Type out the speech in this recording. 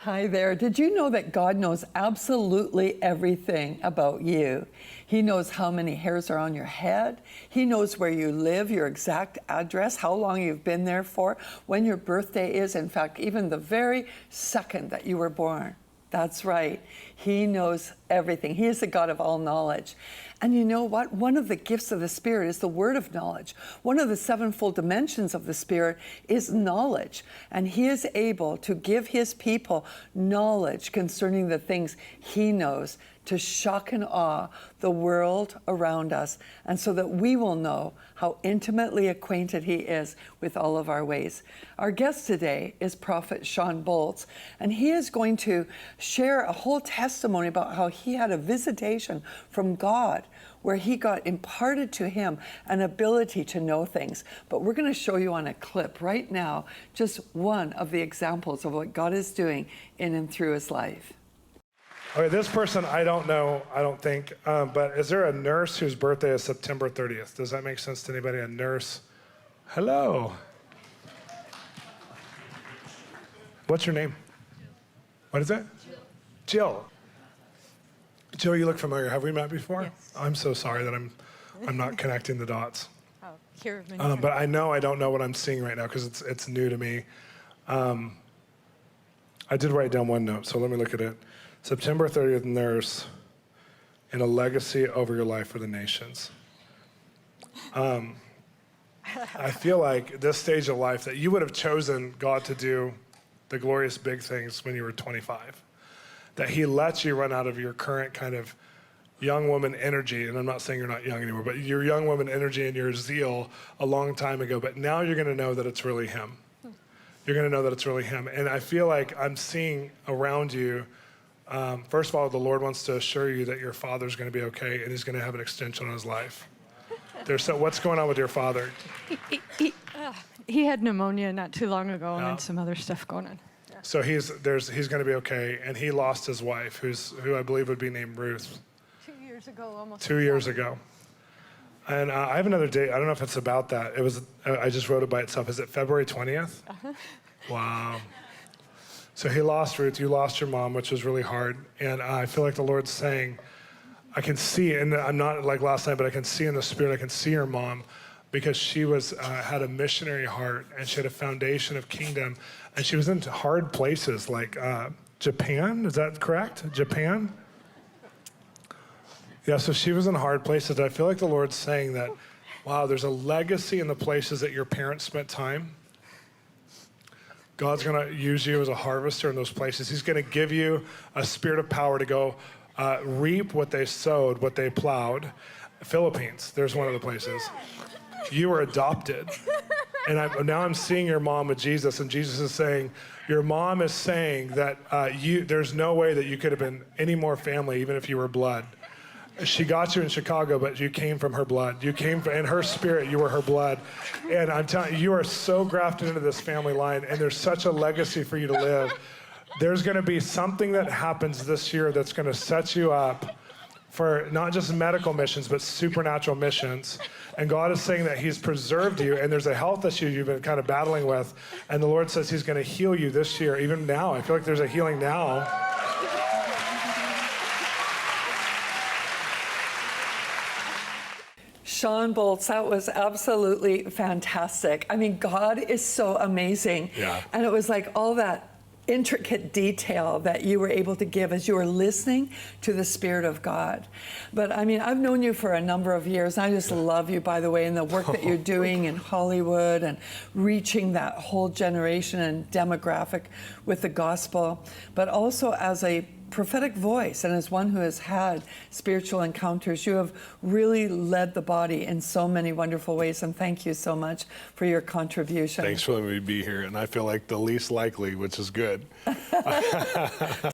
Hi there. Did you know that God knows absolutely everything about you? He knows how many hairs are on your head. He knows where you live, your exact address, how long you've been there for, when your birthday is, in fact, even the very second that you were born. That's right. He knows everything. He is the God of all knowledge. And you know what? One of the gifts of the Spirit is the word of knowledge. One of the sevenfold dimensions of the Spirit is knowledge. And He is able to give His people knowledge concerning the things He knows, to shock and awe the world around us, and so that we will know how intimately acquainted He is with all of our ways. Our guest today is Prophet Shawn Bolz, and he is going to share a whole testimony about how he had a visitation from God where He got imparted to him an ability to know things. But we're going to show you on a clip right now just one of the examples of what God is doing in and through his life. Okay, this person I don't know, I don't think, but is there a nurse whose birthday is September 30th? Does that make sense to anybody? A nurse? Hello. What's your name? What is it? Jill. Jill, you look familiar. Have we met before? Yes. I'm so sorry that I'm not connecting the dots. Oh, here. But I don't know what I'm seeing right now because it's new to me. I did write down one note, so let me look at it. September 30th, nurse, and a legacy over your life for the nations. I feel like this stage of life that you would have chosen God to do the glorious big things when you were 25. That He lets you run out of your current kind of young woman energy, and I'm not saying you're not young anymore, but your young woman energy and your zeal a long time ago, but now you're gonna know that it's really Him. You're gonna know that it's really Him. And I feel like I'm seeing around you, first of all, the Lord wants to assure you that your father's gonna be okay and He's gonna have an extension on his life. What's going on with your father? He had pneumonia not too long ago and some other stuff going on. Yeah. So he's gonna be okay, and he lost his wife, who I believe would be named Ruth. 2 years ago, almost. 2 years ago. And I have another date. I don't know if it's about that. I just wrote it by itself. Is it February 20th? Uh-huh. Wow. So he lost Ruth. You lost your mom, which was really hard. And I feel like the Lord's saying, I can see, and I'm not like last night, but I can see in the Spirit, I can see your mom, because she had a missionary heart, and she had a foundation of kingdom, and she was in hard places like Japan. Is that correct? Japan? Yeah, so she was in hard places. I feel like the Lord's saying that, wow, there's a legacy in the places that your parents spent time. God's gonna use you as a harvester in those places. He's gonna give you a spirit of power to go reap what they sowed, what they plowed. Philippines, there's one of the places. You were adopted. And now I'm seeing your mom with Jesus, and Jesus is saying, your mom is saying that there's no way that you could have been any more family, even if you were blood. She got you in Chicago, but you came from her blood. You came from, in her spirit, you were her blood. And I'm telling you, you are so grafted into this family line, and there's such a legacy for you to live. There's gonna be something that happens this year that's gonna set you up for not just medical missions, but supernatural missions. And God is saying that He's preserved you, and there's a health issue you've been kind of battling with, and the Lord says He's gonna heal you this year, even now. I feel like there's a healing now. Shawn Bolz, that was absolutely fantastic. I mean, God is so amazing. Yeah. And it was like all that intricate detail that you were able to give as you were listening to the Spirit of God. But I mean, I've known you for a number of years. And I just love you, by the way, and the work that you're doing in Hollywood and reaching that whole generation and demographic with the gospel, but also as a prophetic voice and as one who has had spiritual encounters. You have really led the body in so many wonderful ways, and thank you so much for your contribution. Thanks for letting me be here, and I feel like the least likely, which is good.